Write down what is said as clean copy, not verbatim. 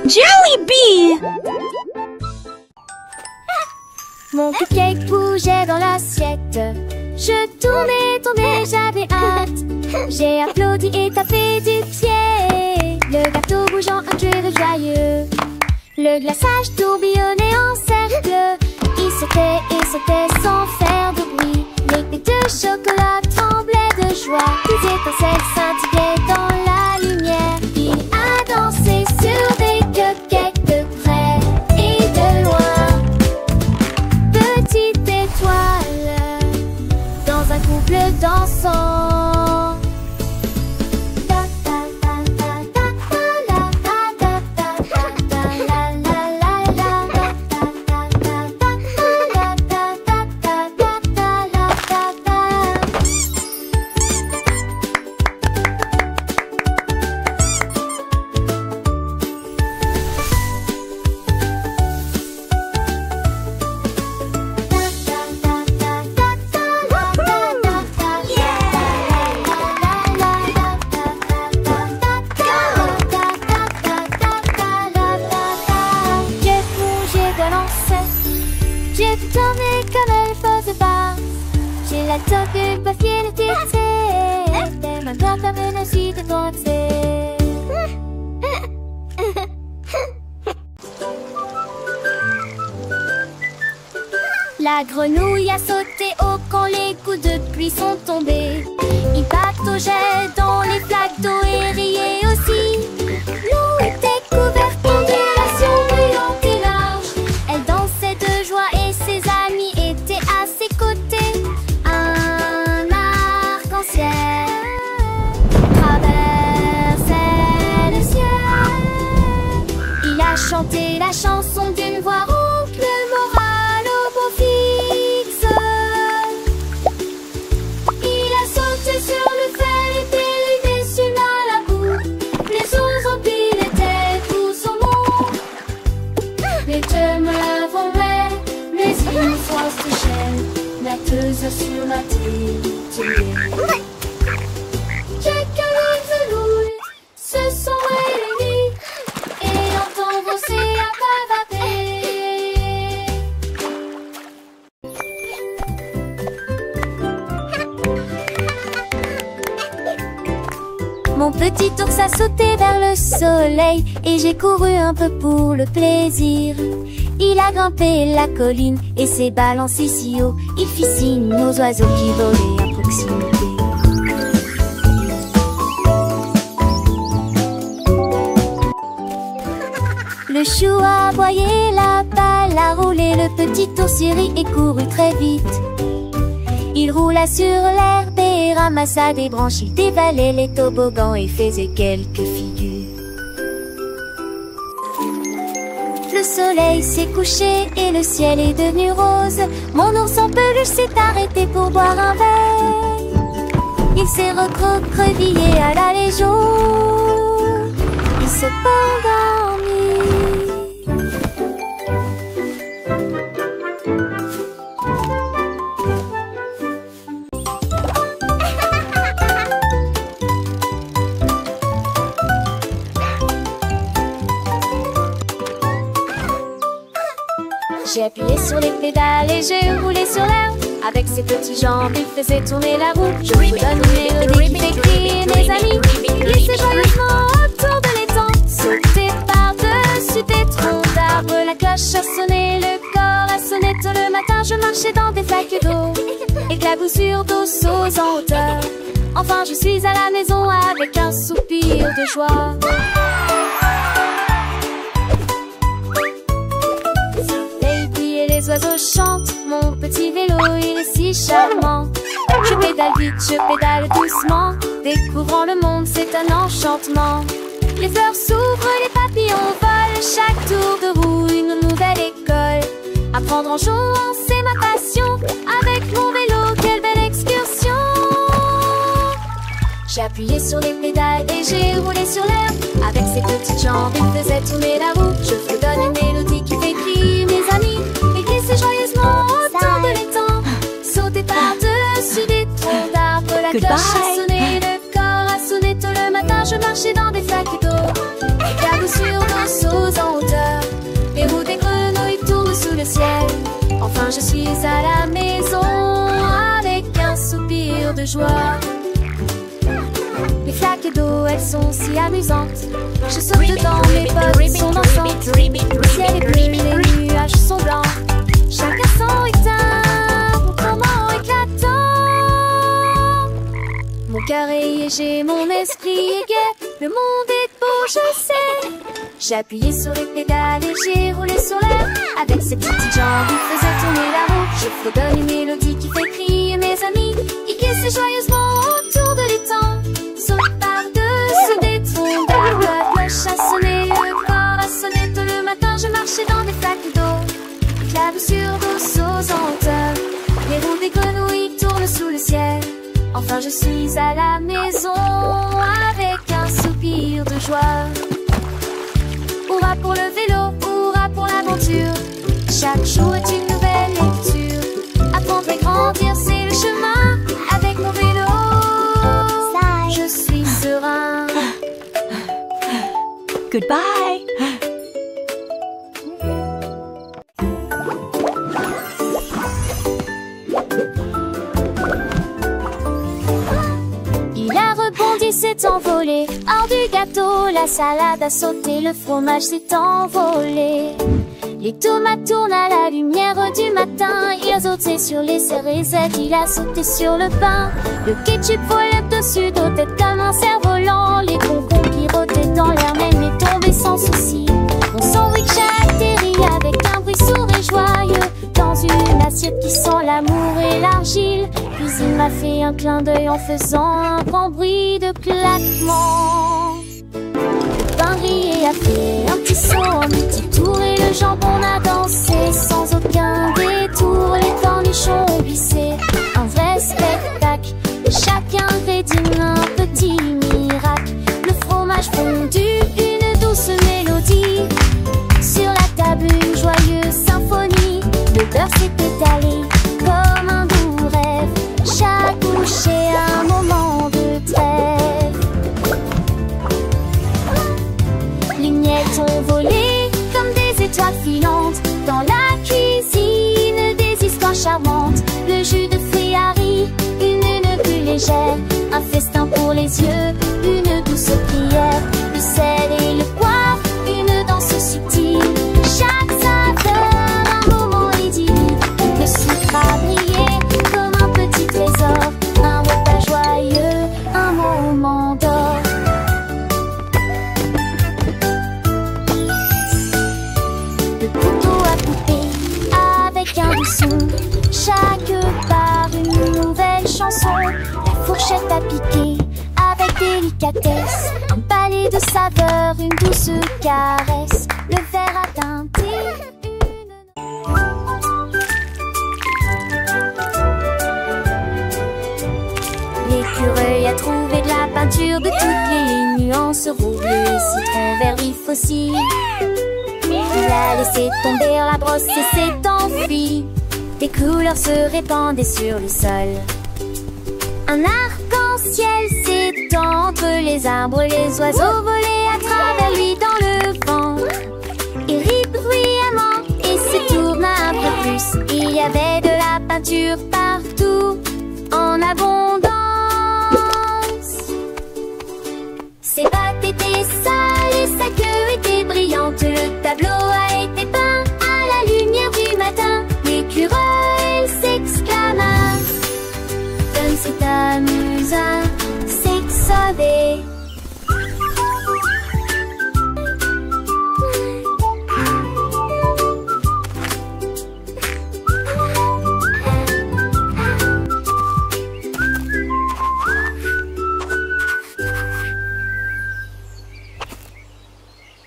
Jollibee! Mon cupcake bougeait dans l'assiette. Je tournais, j'avais hâte. J'ai applaudi et tapé du pied. Le gâteau bougeant un jeu de joyeux. Le glaçage tourbillonnait en cercle. Il sautait sans faire de bruit. Les dés de chocolat tremblaient de joie. Des étincelles scintillaient dans la lumière. Il a dansé sur des cupcakes de près et de loin. Petite étoile dans un couple dansant. J'ai tout tourné comme elle pose pas. J'ai la toque une pas fière de tété. T'es ma grande comme une suite de pensée. La grenouille a sauté haut quand les coups de pluie sont tombés. Il pataugeait dans les flaques d'eau et riait aussi. L'eau était couverte d'ondulations brillantes et larges. Elle dansait de joie et ses amis étaient à ses côtés. Un arc-en-ciel traversait le ciel. Il a chanté la chanson d'une voix rauque, le moral au beau fixe. Il a sauté sur le fer et dérivé sur la boue. Les oiseaux piles étaient tous au monde. Les deux me laveraient, mes yeux se chaînent, netteuse sur la tête. Quelques grenouilles se sont réunies et entendent l'océan bavader. Mon petit ours a sauté vers le soleil et j'ai couru un peu pour le plaisir. Il a grimpé la colline et s'est balancé si haut. Il fit signe aux oiseaux qui volaient à proximité. Le chou a aboyé, la balle a roulé, le petit ours rit et courut très vite. Il roula sur l'herbe et ramassa des branches, il dévalait les toboggans et faisait quelques figures. Le soleil s'est couché et le ciel est devenu rose. Mon ours en peluche s'est arrêté pour boire un verre. Il s'est recroquevillé à la légion. Il s'est endormi. J'ai appuyé sur les pédales et j'ai roulé sur l'herbe. Avec ses petits jambes, il faisait tourner la roue. Je vous donne une mélodie qui fait crier mes amis. Glissez joyeusement autour de l'étang. Sautez par-dessus des troncs d'arbres. La cloche a sonné, le corps a sonné. Tôt le matin, je marchais dans des flaques d'eau. Éclaboussures d'eau sauts en hauteur. Enfin, je suis à la maison avec un soupir de joie. Les oiseaux chantent, mon petit vélo il est si charmant. Je pédale vite, je pédale doucement, découvrant le monde c'est un enchantement. Les fleurs s'ouvrent, les papillons volent, chaque tour de roue une nouvelle école. Apprendre en jouant c'est ma passion, avec mon vélo quelle belle excursion. J'ai appuyé sur les pédales et j'ai roulé sur l'herbe. Avec ses petites jambes il faisait tourner la roue. Je vous donne une mélodie qui fait crier mes amis. Glissez joyeusement autour de l'étang. Sautez par-dessus des troncs d'arbres. La cloche a sonné, le corps a sonné. Tôt le matin, je marchais dans des flaques d'eau. Éclaboussures d'eau sauts je suis à la maison avec un soupir de joie. Les flaques d'eau, elles sont si amusantes. Je saute dedans, mes potes sont dansantes. Le ciel est bleu, les nuages sont blancs. Chacun son éteint, autrement éclatant. Mon cœur est léger, mon esprit est gai. Le monde est beau, je sais. J'ai appuyé sur les pédales et j'ai roulé sur l'air. Avec ces petites jambes qui faisaient tourner la roue, je fredonne une mélodie qui fait crier mes amis. Et qui s'est joyeusement autour de l'étang. Saute par-dessus des troncs d'arbres. La cloche a sonné, le corps a sonné. Tôt le matin, je marchais dans des flaques d'eau. Éclaboussures d'eau aux hauteurs. Les roues des grenouilles tournent sous le ciel. Enfin, je suis à la maison avec un soupir de joie. Hurrah pour le vélo, hurrah pour l'aventure. Chaque jour est une nouvelle lecture. Apprendre et grandir, c'est le chemin. Avec mon vélo, je suis serein. Goodbye. Il a rebondi, s'est envolé. Hors du gâteau, la salade a sauté, le fromage s'est envolé. Les tomates tournent à la lumière du matin. Il a sauté sur les céréales, il a sauté sur le pain. Le ketchup volait dessus d'eau tête comme un cerf-volant. Les concombres pirotaient dans l'air, même est tombé sans souci. Mon sandwich a atterri avec un bruit sourd et joyeux dans une assiette qui sent l'amour et l'argile. Puis il m'a fait un clin d'œil en faisant un grand bruit de claquement. Le pain grillé a fait un petit saut en multi-tour et le jambon a dansé sans aucun détour. Les cornichons ont glissé, un vrai spectacle. Chaque ingrédient un petit miracle. Le fromage fondu, une douce mélodie. Sur la table une joyeuse symphonie. Le beurre s'est étalé comme un doux rêve. Chaque bouchée un moment de trêve. Les miettes ont volé comme des étoiles filantes. Dans la cuisine, des histoires charmantes. Le jus de fruits a ri, une bulle légère. Un festin pour les yeux, une douce prière. Le sel et le poivre, une danse subtile. Chaque saveur, un moment idyllique. Le sucre a brillé comme un petit trésor. Un repas joyeux, un moment d'or. Le couteau a coupé avec un doux son. Chaque part une nouvelle chanson. La fourchette a piqué avec délicatesse. Un palais de saveurs, une douce caresse. Le verre a teinté l'écureuil a trouvé de la peinture de toutes les nuances. Rouge, bleu, citron, vert vif aussi. Il a laissé tomber la brosse et s'est enfui. Des couleurs se répandaient sur le sol. Un arc-en-ciel s'étend entre les arbres. Les oiseaux volaient à travers lui dans le vent. Il rit bruyamment et se tourna un peu plus. Il y avait de la peinture partout, en abondance. Ses pattes étaient sales et sa queue était brillante. Le tableau a été peint à la lumière du matin. L'écureuil s'exclama: Fun, c'est amusant, c'est que ça va.